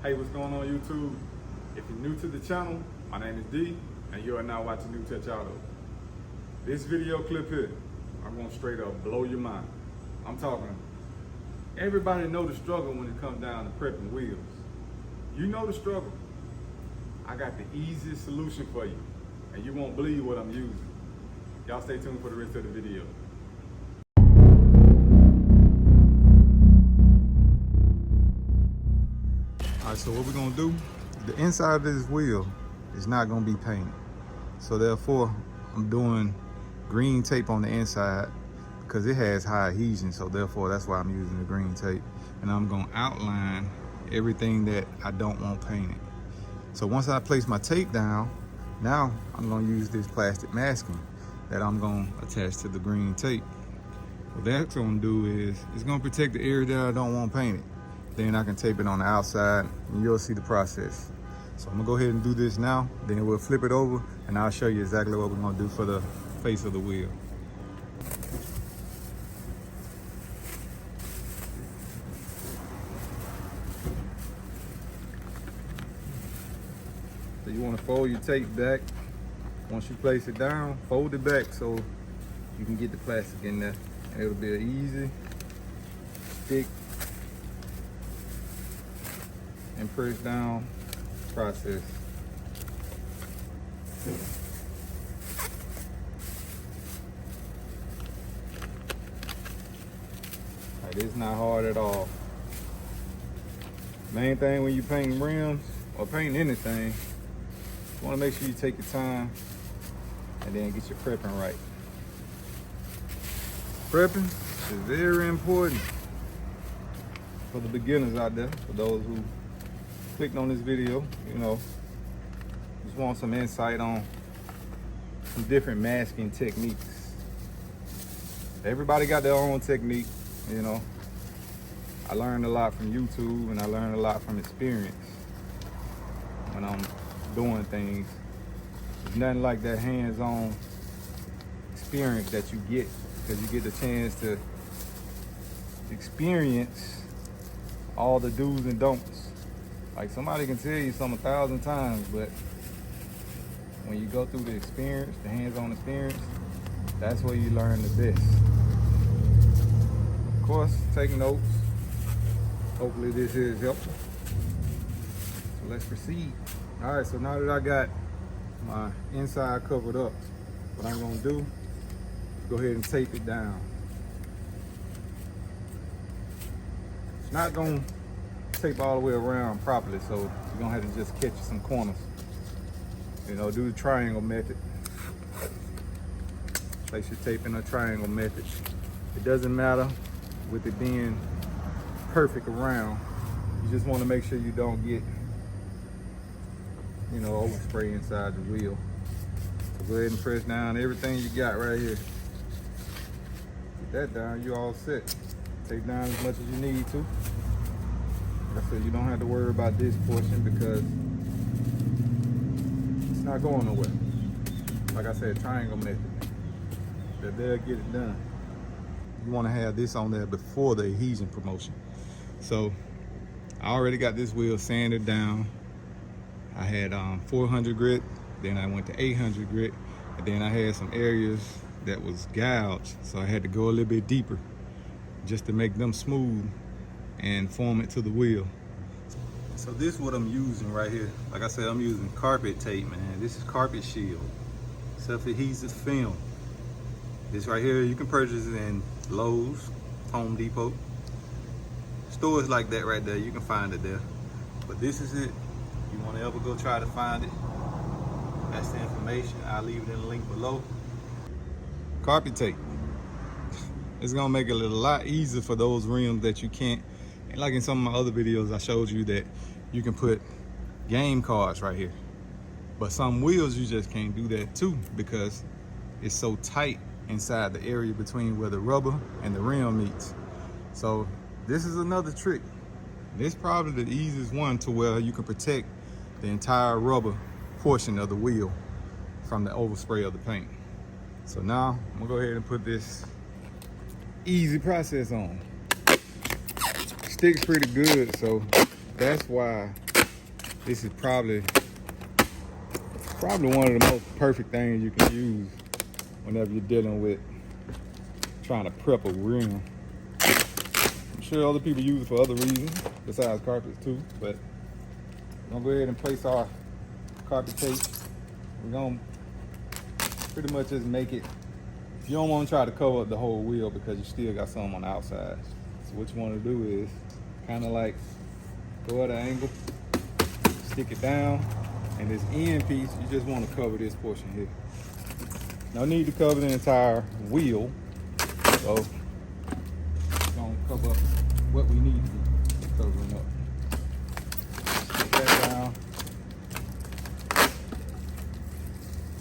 Hey, what's going on YouTube? If you're new to the channel, my name is D, and you are now watching New Touch Auto. This video clip here, I'm gonna straight up blow your mind. I'm talking, everybody know the struggle when it comes down to prepping wheels. You know the struggle. I got the easiest solution for you, and you won't believe what I'm using. Y'all stay tuned for the rest of the video. All right, so what we're gonna do, the inside of this wheel is not gonna be painted. So therefore, I'm doing green tape on the inside because it has high adhesion. So therefore, that's why I'm using the green tape. And I'm gonna outline everything that I don't want painted. So once I place my tape down, now I'm gonna use this plastic masking that I'm gonna attach to the green tape. What that's gonna do is, it's gonna protect the area that I don't want painted. Then I can tape it on the outside and you'll see the process. So I'm gonna go ahead and do this now, then we'll flip it over and I'll show you exactly what we're gonna do for the face of the wheel. So you wanna fold your tape back. Once you place it down, fold it back so you can get the plastic in there. And it'll be an easy, stick, and press down process. Like, it's not hard at all. Main thing when you paint rims or painting anything, you want to make sure you take your time and then get your prepping right. Prepping is very important for the beginners out there, for those who clicked on this video, you know, just want some insight on some different masking techniques. Everybody got their own technique, you know. I learned a lot from YouTube and I learned a lot from experience when I'm doing things. There's nothing like that hands-on experience that you get, because you get the chance to experience all the do's and don'ts. Like, somebody can tell you something 1,000 times, but when you go through the experience, the hands-on experience, that's where you learn the best. Of course, take notes. Hopefully this is helpful. So let's proceed. All right, so now that I got my inside covered up, what I'm gonna do, go ahead and tape it down. It's not gonna tape all the way around properly, so you're gonna have to just catch some corners. You know, do the triangle method. Place your tape in a triangle method. It doesn't matter with it being perfect around. You just want to make sure you don't get, you know, overspray inside the wheel. So go ahead and press down everything you got right here. Get that down, you all set. Take down as much as you need to. Like I said, you don't have to worry about this portion because it's not going nowhere. Like I said, triangle method. They'll get it done. You want to have this on there before the adhesion promotion. So I already got this wheel sanded down. I had 400 grit, then I went to 800 grit, and then I had some areas that was gouged, so I had to go a little bit deeper just to make them smooth and form it to the wheel. So this is what I'm using right here. Like I said, I'm using carpet tape, man. This is carpet shield, self-adhesive film. This right here, you can purchase it in Lowe's, Home Depot. Stores like that right there, you can find it there. But this is it. You want to ever go try to find it, that's the information. I'll leave it in the link below. Carpet tape. It's gonna make it a lot easier for those rims that you can't. And like in some of my other videos, I showed you that you can put game cards right here. But some wheels, you just can't do that too because it's so tight inside the area between where the rubber and the rim meets. So this is another trick. This is probably the easiest one to where you can protect the entire rubber portion of the wheel from the overspray of the paint. So now I'm gonna go ahead and put this easy process on. Sticks pretty good, so that's why this is probably one of the most perfect things you can use whenever you're dealing with trying to prep a rim. I'm sure other people use it for other reasons besides carpets too, but we're gonna go ahead and place our carpet tape. We're gonna pretty much just make it. You don't want to try to cover up the whole wheel because you still got some on the outside. So what you want to do is kind of like go at an angle, stick it down, and this end piece, you just want to cover this portion here. No need to cover the entire wheel. So we're gonna cover up what we need to be covering up. Stick that down.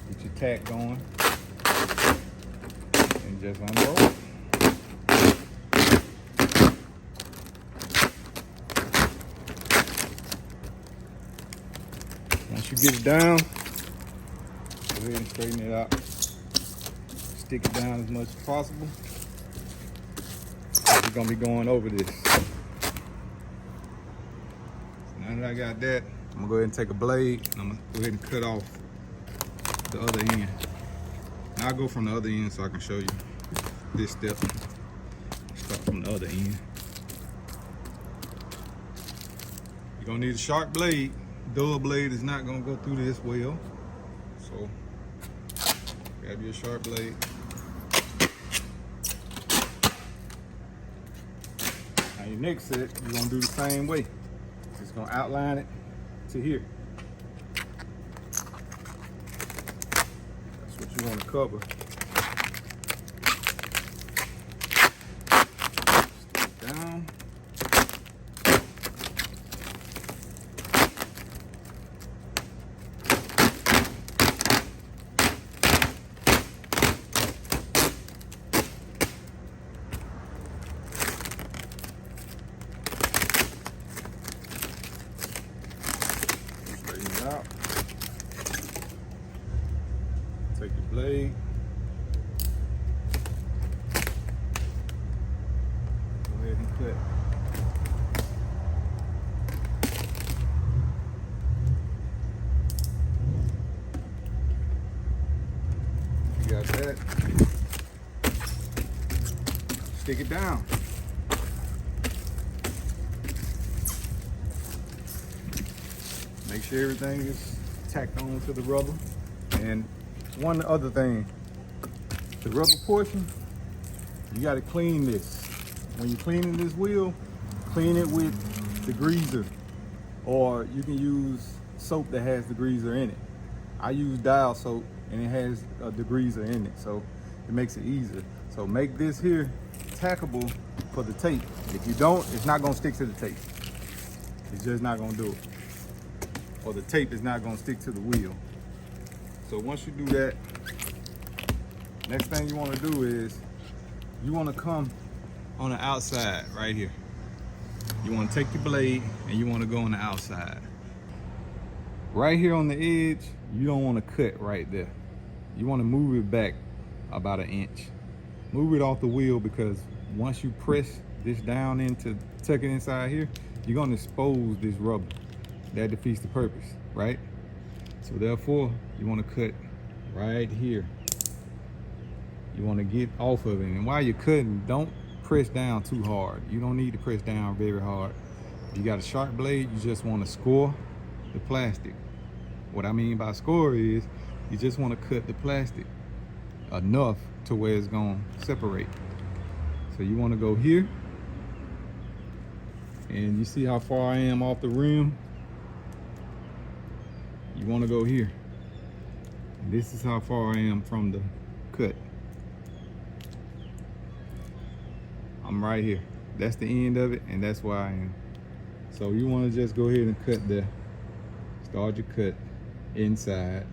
Get your tack going. And just unroll. Once you get it down, go ahead and straighten it out. Stick it down as much as possible. We're gonna be going over this. So now that I got that, I'm gonna go ahead and take a blade and I'm gonna go ahead and cut off the other end. Now I'll go from the other end so I can show you this step. Start from the other end. You're gonna need a sharp blade. Dull blade is not gonna go through this well. So grab your sharp blade. Now your next set, you're gonna do the same way. Just gonna outline it to here. That's what you want to cover. Stick it down. Straighten it out. Take your blade. Go ahead and cut. You got that. Stick it down. Make sure everything is tacked on to the rubber. And one other thing, the rubber portion, you got to clean this. When you're cleaning this wheel, clean it with degreaser, or you can use soap that has degreaser in it. I use dial soap and it has a degreaser in it, so it makes it easier. So make this here tackable for the tape. If you don't, it's not gonna stick to the tape. It's just not gonna do it. Or the tape is not gonna stick to the wheel. So once you do that, next thing you wanna do is, you wanna come on the outside right here. You wanna take your blade and you wanna go on the outside. Right here on the edge, you don't wanna cut right there. You wanna move it back about 1 inch. Move it off the wheel, because once you press this down into, tuck it inside here, you're gonna expose this rubber. That defeats the purpose, right? So therefore, you wanna cut right here. You wanna get off of it. And while you're cutting, don't press down too hard. You don't need to press down very hard. If you got a sharp blade, you just wanna score the plastic. What I mean by score is, you just wanna cut the plastic enough to where it's gonna separate. So you wanna go here, and you see how far I am off the rim? You wanna go here. This is how far I am from the cut. I'm right here. That's the end of it, and that's where I am. So you wanna just go ahead and cut there. Start your cut inside.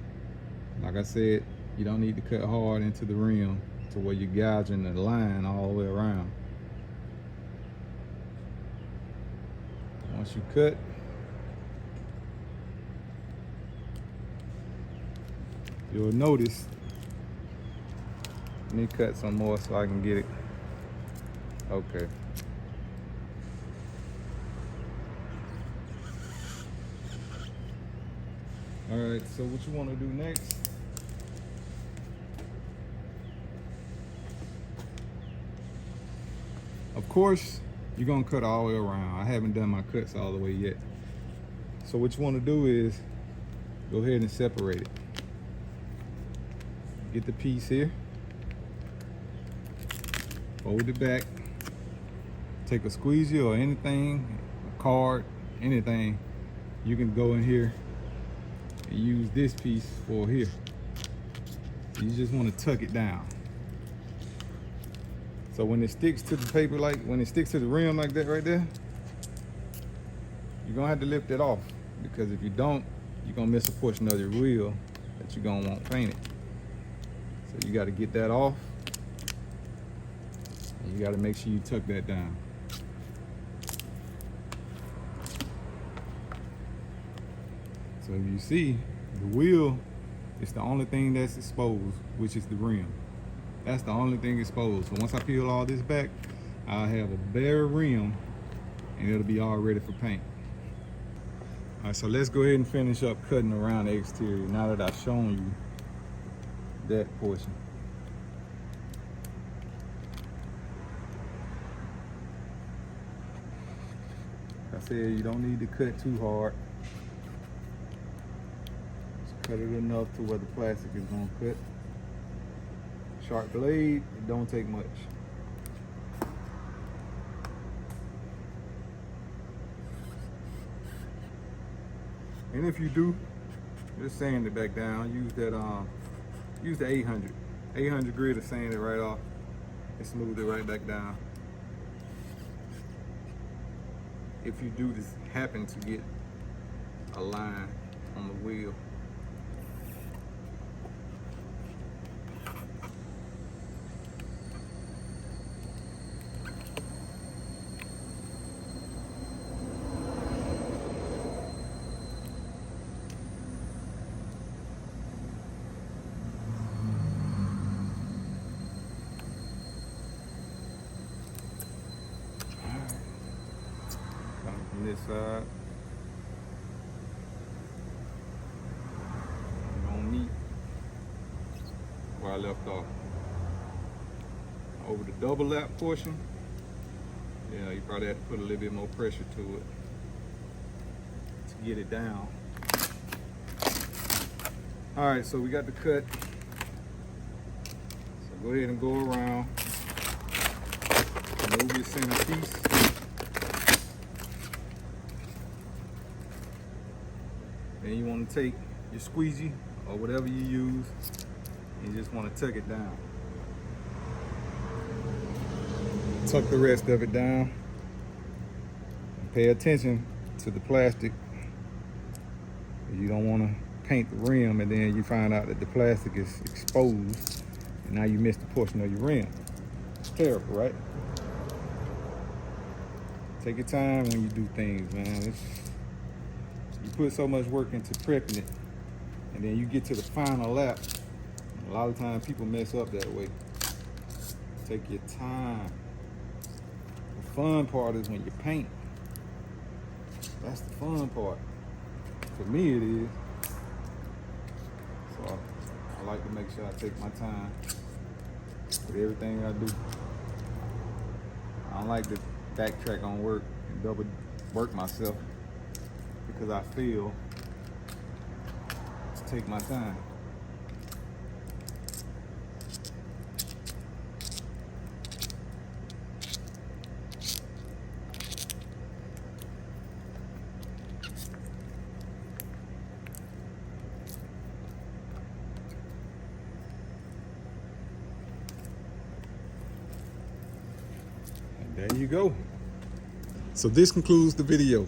Like I said, you don't need to cut hard into the rim to where you're gouging the line all the way around. Once you cut, you'll notice, let me cut some more so I can get it. Okay. All right, so what you want to do next? Of course, you're gonna cut all the way around. I haven't done my cuts all the way yet. So what you want to do is go ahead and separate it. Get the piece here, fold it back, take a squeegee or anything, a card, anything. You can go in here and use this piece for here. You just want to tuck it down. So when it sticks to the paper, like when it sticks to the rim like that right there, you're gonna have to lift it off, because if you don't, you're gonna miss a portion of your wheel that you're gonna want painted. So you gotta get that off, and you gotta make sure you tuck that down. So if you see, the wheel is the only thing that's exposed, which is the rim. That's the only thing exposed. So once I peel all this back, I'll have a bare rim and it'll be all ready for paint. All right, so let's go ahead and finish up cutting around the exterior now that I've shown you that portion. Like I said, you don't need to cut too hard. Just cut it enough to where the plastic is gonna cut. Sharp blade, it don't take much. And if you do, just sand it back down. Use that use the 800 grit to sand it right off and smooth it right back down. If you do just happen to get a line on the wheel. From this side, we're gonna meet where I left off. Over the double lap portion, yeah, you probably have to put a little bit more pressure to it to get it down. All right, so we got the cut. So go ahead and go around, move your center piece. Then you want to take your squeegee or whatever you use and you just want to tuck it down. Tuck the rest of it down. And pay attention to the plastic. You don't want to paint the rim and then you find out that the plastic is exposed and now you missed a portion of your rim. It's terrible, right? Take your time when you do things, man. You put so much work into prepping it, and then you get to the final lap. A lot of times people mess up that way. Take your time. The fun part is when you paint. That's the fun part. For me it is. So I like to make sure I take my time with everything I do. I don't like to backtrack on work and double work myself, because I feel to take my time. And there you go. So this concludes the video.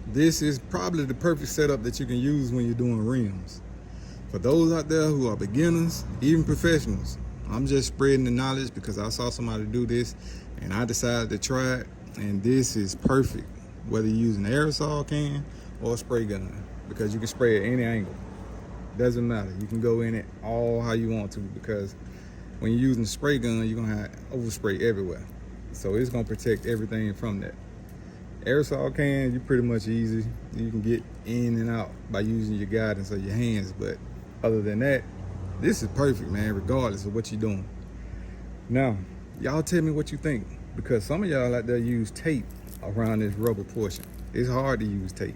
This is probably the perfect setup that you can use when you're doing rims. For those out there who are beginners, even professionals, I'm just spreading the knowledge because I saw somebody do this and I decided to try it, and this is perfect. Whether you're using an aerosol can or a spray gun, because you can spray at any angle. Doesn't matter. You can go in it all how you want to, because when you're using a spray gun, you're gonna have overspray everywhere. So it's gonna protect everything from that. Aerosol can, you pretty much easy. You can get in and out by using your guidance of your hands, but other than that, this is perfect, man, regardless of what you're doing. Now, y'all tell me what you think, because some of y'all out there use tape around this rubber portion. It's hard to use tape.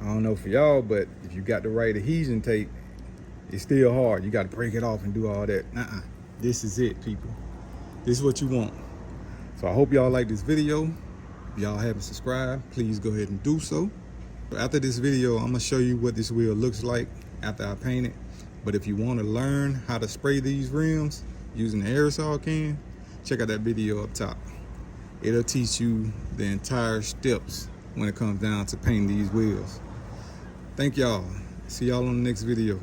I don't know for y'all, but if you got the right adhesion tape, it's still hard. You got to break it off and do all that. This is it, people. This is what you want. So I hope y'all like this video. If y'all haven't subscribed, please go ahead and do so. After this video, I'm gonna show you what this wheel looks like after I paint it. But if you want to learn how to spray these rims using the aerosol can, check out that video up top. It'll teach you the entire steps when it comes down to painting these wheels. Thank y'all. See y'all on the next video.